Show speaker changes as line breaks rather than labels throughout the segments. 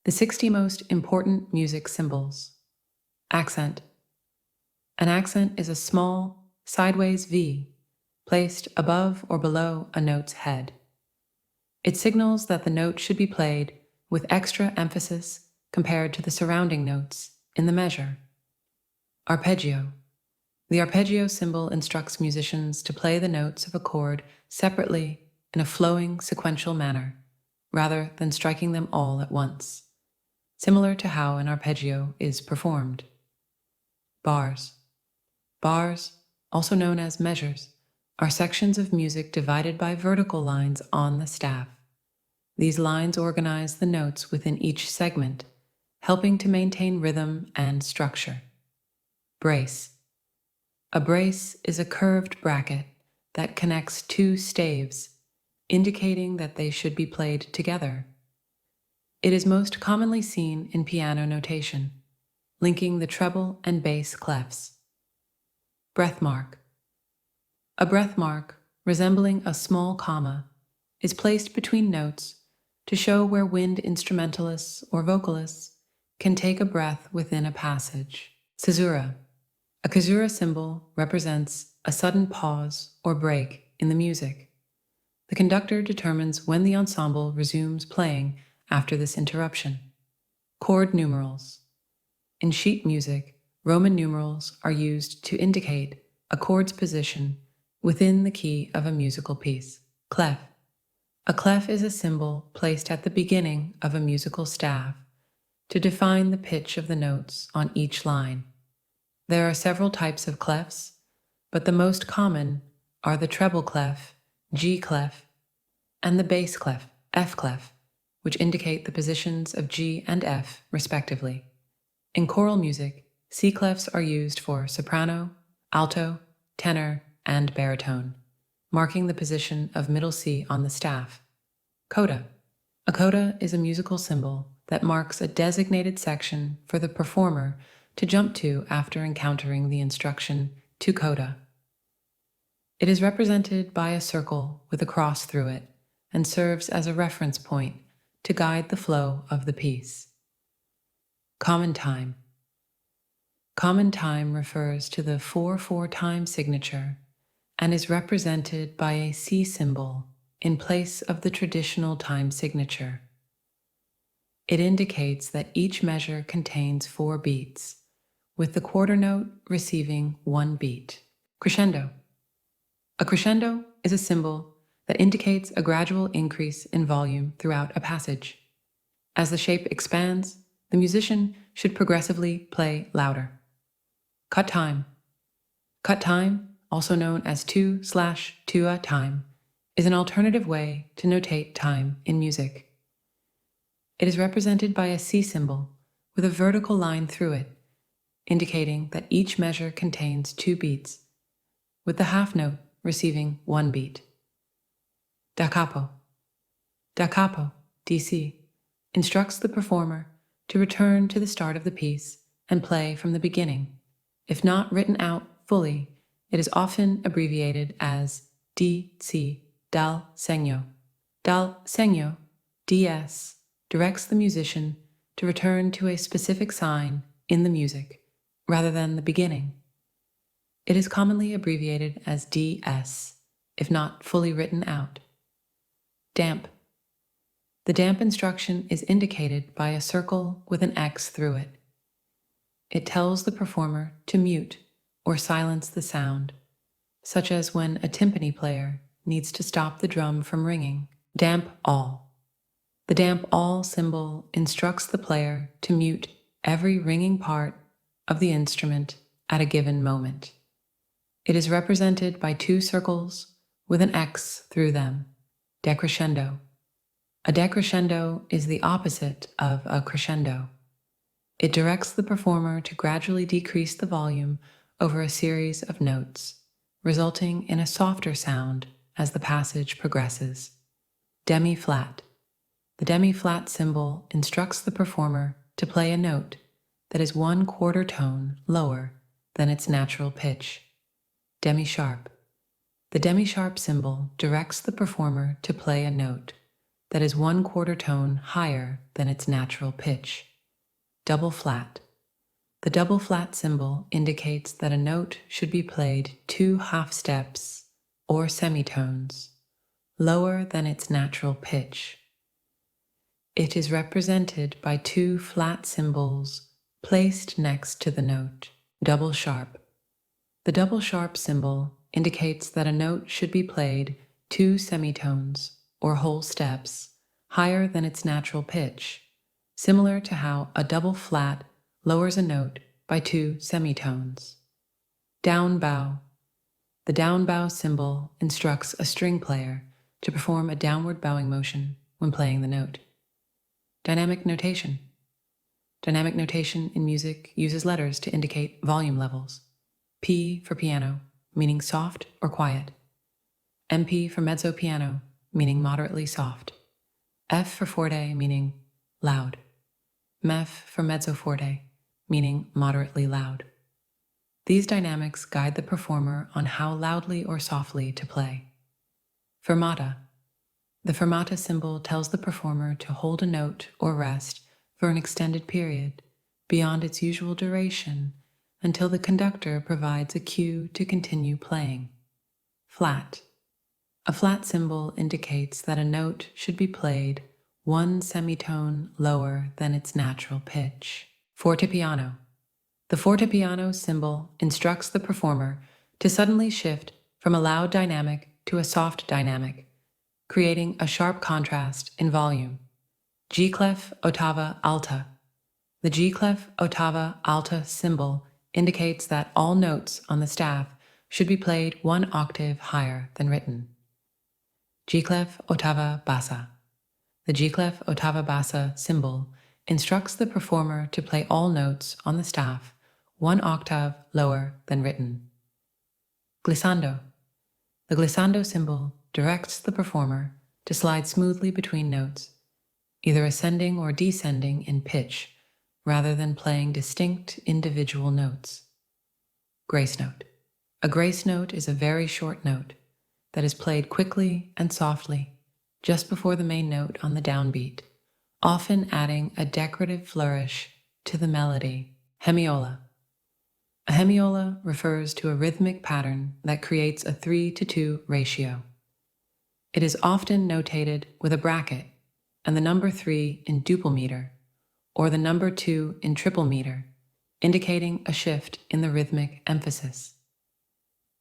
The 60 most important music symbols. Accent. An accent is a small, sideways V placed above or below a note's head. It signals that the note should be played with extra emphasis compared to the surrounding notes in the measure. Arpeggio. The arpeggio symbol instructs musicians to play the notes of a chord separately in a flowing, sequential manner, rather than striking them all at once, similar to how an arpeggio is performed. Bars. Bars, also known as measures, are sections of music divided by vertical lines on the staff. These lines organize the notes within each segment, helping to maintain rhythm and structure. Brace. A brace is a curved bracket that connects two staves, indicating that they should be played together. It is most commonly seen in piano notation, linking the treble and bass clefs. Breath mark. A breath mark, resembling a small comma, is placed between notes to show where wind instrumentalists or vocalists can take a breath within a passage. Caesura. A caesura symbol represents a sudden pause or break in the music. The conductor determines when the ensemble resumes playing after this interruption. Chord numerals. In sheet music, Roman numerals are used to indicate a chord's position within the key of a musical piece. Clef. A clef is a symbol placed at the beginning of a musical staff to define the pitch of the notes on each line. There are several types of clefs, but the most common are the treble clef, G clef, and the bass clef, F clef, which indicate the positions of G and F, respectively. In choral music, C clefs are used for soprano, alto, tenor, and baritone, marking the position of middle C on the staff. Coda. A coda is a musical symbol that marks a designated section for the performer to jump to after encountering the instruction to coda. It is represented by a circle with a cross through it and serves as a reference point to guide the flow of the piece. Common time. Common time refers to the 4/4 time signature and is represented by a C symbol in place of the traditional time signature. It indicates that each measure contains 4 beats, with the quarter note receiving 1 beat. Crescendo. A crescendo is a symbol that indicates a gradual increase in volume throughout a passage. As the shape expands, the musician should progressively play louder. Cut time. Cut time, also known as 2/2 time, is an alternative way to notate time in music. It is represented by a C symbol with a vertical line through it, indicating that each measure contains 2 beats, with the half note receiving 1 beat. Da capo. Da capo, DC, instructs the performer to return to the start of the piece and play from the beginning. If not written out fully, it is often abbreviated as DC, dal segno. Dal segno, DS, directs the musician to return to a specific sign in the music, rather than the beginning. It is commonly abbreviated as DS, if not fully written out. Damp. The damp instruction is indicated by a circle with an X through it. It tells the performer to mute or silence the sound, such as when a timpani player needs to stop the drum from ringing. Damp all. The damp all symbol instructs the player to mute every ringing part of the instrument at a given moment. It is represented by 2 circles with an X through them. Decrescendo. A decrescendo is the opposite of a crescendo. It directs the performer to gradually decrease the volume over a series of notes, resulting in a softer sound as the passage progresses. Demi-flat. The demi-flat symbol instructs the performer to play a note that is 1/4 tone lower than its natural pitch. Demi-sharp. The demi-sharp symbol directs the performer to play a note that is 1/4 tone higher than its natural pitch. Double flat. The double flat symbol indicates that a note should be played 2 half steps or semitones lower than its natural pitch. It is represented by 2 flat symbols placed next to the note. Double sharp. The double sharp symbol indicates that a note should be played 2 semitones or whole steps higher than its natural pitch, similar to how a double flat lowers a note by 2 semitones. Down bow. The down bow symbol instructs a string player to perform a downward bowing motion when playing the note. Dynamic notation. Dynamic notation in music uses letters to indicate volume levels. P for piano, meaning soft or quiet. MP for mezzo piano, meaning moderately soft. F for forte, meaning loud. MEF for mezzo forte, meaning moderately loud. These dynamics guide the performer on how loudly or softly to play. Fermata. The fermata symbol tells the performer to hold a note or rest for an extended period, beyond its usual duration, until the conductor provides a cue to continue playing. Flat. A flat symbol indicates that a note should be played 1 semitone lower than its natural pitch. Fortepiano. The fortepiano symbol instructs the performer to suddenly shift from a loud dynamic to a soft dynamic, creating a sharp contrast in volume. G-clef ottava alta. The G-clef ottava alta symbol indicates that all notes on the staff should be played 1 octave higher than written. G-clef ottava bassa. The G-clef ottava bassa symbol instructs the performer to play all notes on the staff 1 octave lower than written. Glissando. The glissando symbol directs the performer to slide smoothly between notes, either ascending or descending in pitch, rather than playing distinct individual notes. Grace note. A grace note is a very short note that is played quickly and softly just before the main note on the downbeat, often adding a decorative flourish to the melody. Hemiola. A hemiola refers to a rhythmic pattern that creates a 3-to-2 ratio. It is often notated with a bracket and the number 3 in duple meter, or the number 2 in triple meter, indicating a shift in the rhythmic emphasis.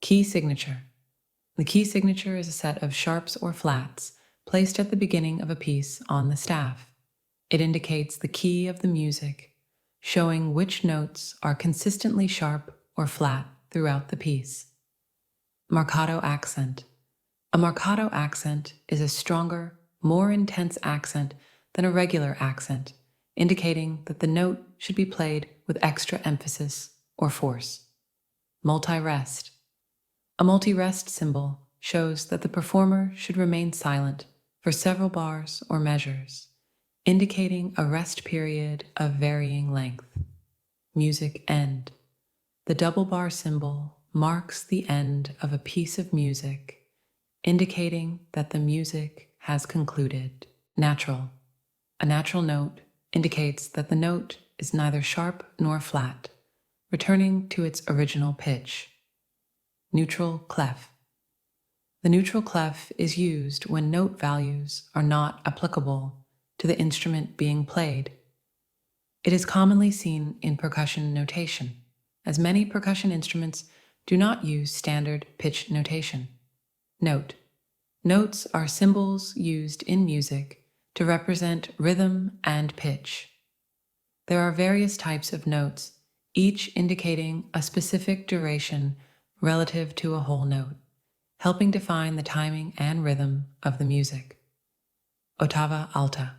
Key signature. The key signature is a set of sharps or flats placed at the beginning of a piece on the staff. It indicates the key of the music, showing which notes are consistently sharp or flat throughout the piece. Marcato accent. A marcato accent is a stronger, more intense accent than a regular accent, indicating that the note should be played with extra emphasis or force. Multi-rest. A multi-rest symbol shows that the performer should remain silent for several bars or measures, indicating a rest period of varying length. Music end. The double bar symbol marks the end of a piece of music, indicating that the music has concluded. Natural. A natural note indicates that the note is neither sharp nor flat, returning to its original pitch. Neutral clef. The neutral clef is used when note values are not applicable to the instrument being played. It is commonly seen in percussion notation, as many percussion instruments do not use standard pitch notation. Note. Notes are symbols used in music to represent rhythm and pitch. There are various types of notes, each indicating a specific duration relative to a whole note, helping define the timing and rhythm of the music. Ottava alta.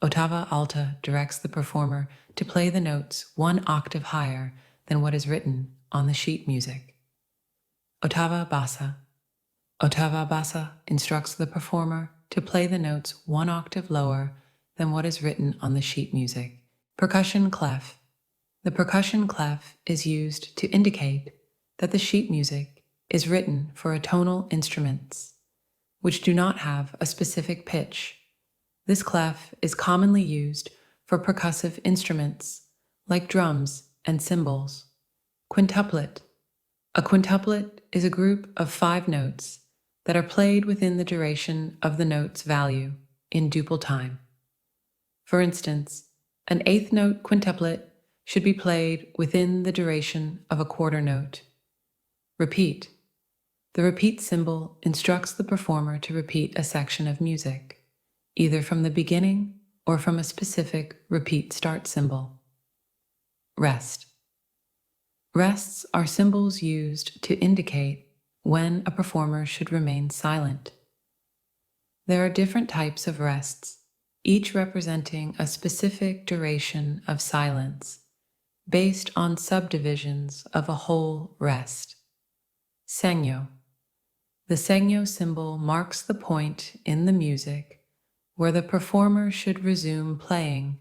Ottava alta directs the performer to play the notes 1 octave higher than what is written on the sheet music. Ottava bassa. Ottava bassa instructs the performer to play the notes 1 octave lower than what is written on the sheet music. Percussion clef. The percussion clef is used to indicate that the sheet music is written for atonal instruments, which do not have a specific pitch This clef is commonly used for percussive instruments like drums and cymbals. Quintuplet. A quintuplet is a group of 5 notes that are played within the duration of the note's value in duple time. For instance, an 8th note quintuplet should be played within the duration of a quarter note. Repeat. The repeat symbol instructs the performer to repeat a section of music, either from the beginning or from a specific repeat start symbol. Rest. Rests are symbols used to indicate when a performer should remain silent. There are different types of rests, each representing a specific duration of silence, based on subdivisions of a whole rest. Segno. The segno symbol marks the point in the music where the performer should resume playing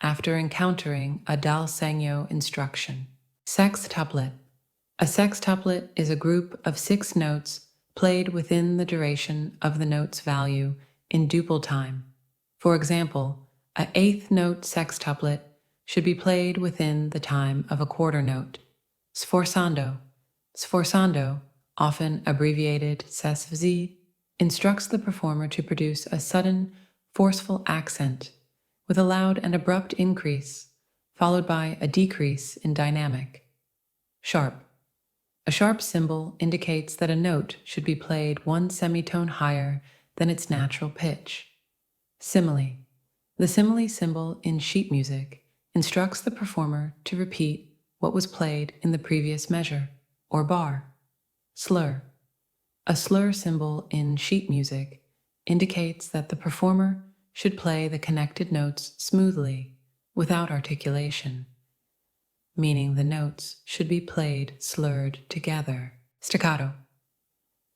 after encountering a dal segno instruction. Sextuplet. A sextuplet is a group of 6 notes played within the duration of the note's value in duple time. For example, an 8th note sextuplet should be played within the time of a quarter note. Sforzando. Sforzando, often abbreviated SESVZ, instructs the performer to produce a sudden, forceful accent with a loud and abrupt increase, followed by a decrease in dynamic. Sharp. A sharp symbol indicates that a note should be played 1 semitone higher than its natural pitch. Simile. The simile symbol in sheet music instructs the performer to repeat what was played in the previous measure or bar. Slur. A slur symbol in sheet music indicates that the performer should play the connected notes smoothly, without articulation, meaning the notes should be played slurred together. Staccato.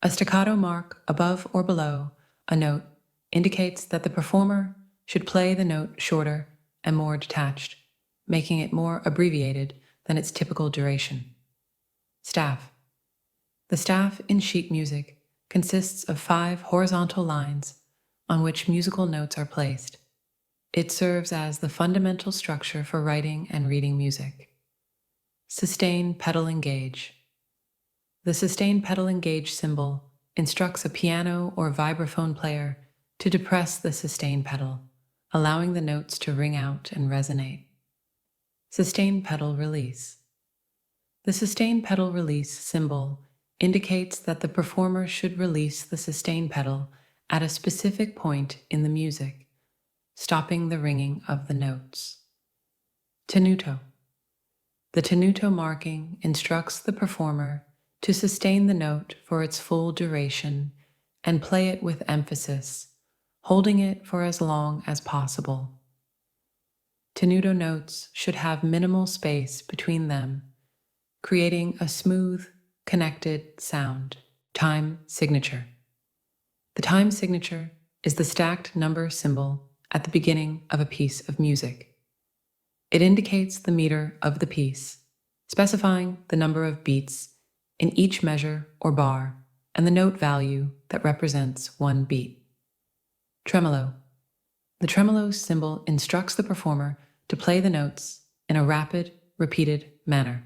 A staccato mark above or below a note indicates that the performer should play the note shorter and more detached, making it more abbreviated than its typical duration. Staff. The staff in sheet music consists of 5 horizontal lines on which musical notes are placed. It serves as the fundamental structure for writing and reading music. Sustain pedal engage. The sustain pedal engage symbol instructs a piano or vibraphone player to depress the sustain pedal, allowing the notes to ring out and resonate. Sustain pedal release. The sustain pedal release symbol indicates that the performer should release the sustain pedal at a specific point in the music, stopping the ringing of the notes. Tenuto. The tenuto marking instructs the performer to sustain the note for its full duration and play it with emphasis, holding it for as long as possible. Tenuto notes should have minimal space between them, creating a smooth, connected sound. Time signature. The time signature is the stacked number symbol at the beginning of a piece of music. It indicates the meter of the piece, specifying the number of beats in each measure or bar and the note value that represents 1 beat. Tremolo. The tremolo symbol instructs the performer to play the notes in a rapid, repeated manner,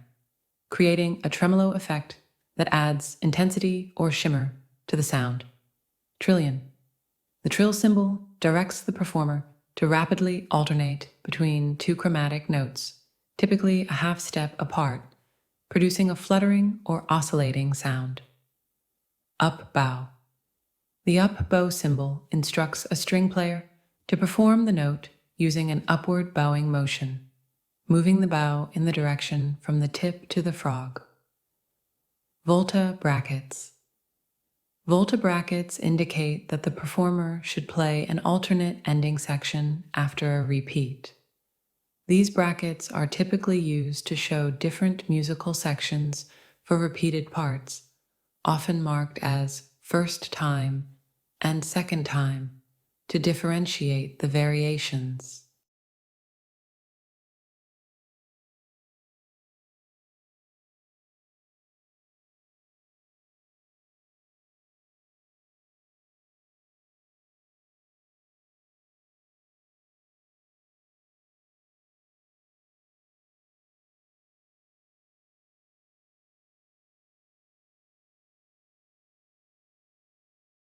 creating a tremolo effect that adds intensity or shimmer to the sound. Trillion. The trill symbol directs the performer to rapidly alternate between 2 chromatic notes, typically a half step apart, producing a fluttering or oscillating sound. Up bow. The up bow symbol instructs a string player to perform the note using an upward bowing motion, moving the bow in the direction from the tip to the frog. Volta brackets. Volta brackets indicate that the performer should play an alternate ending section after a repeat. These brackets are typically used to show different musical sections for repeated parts, often marked as first time and second time, to differentiate the variations.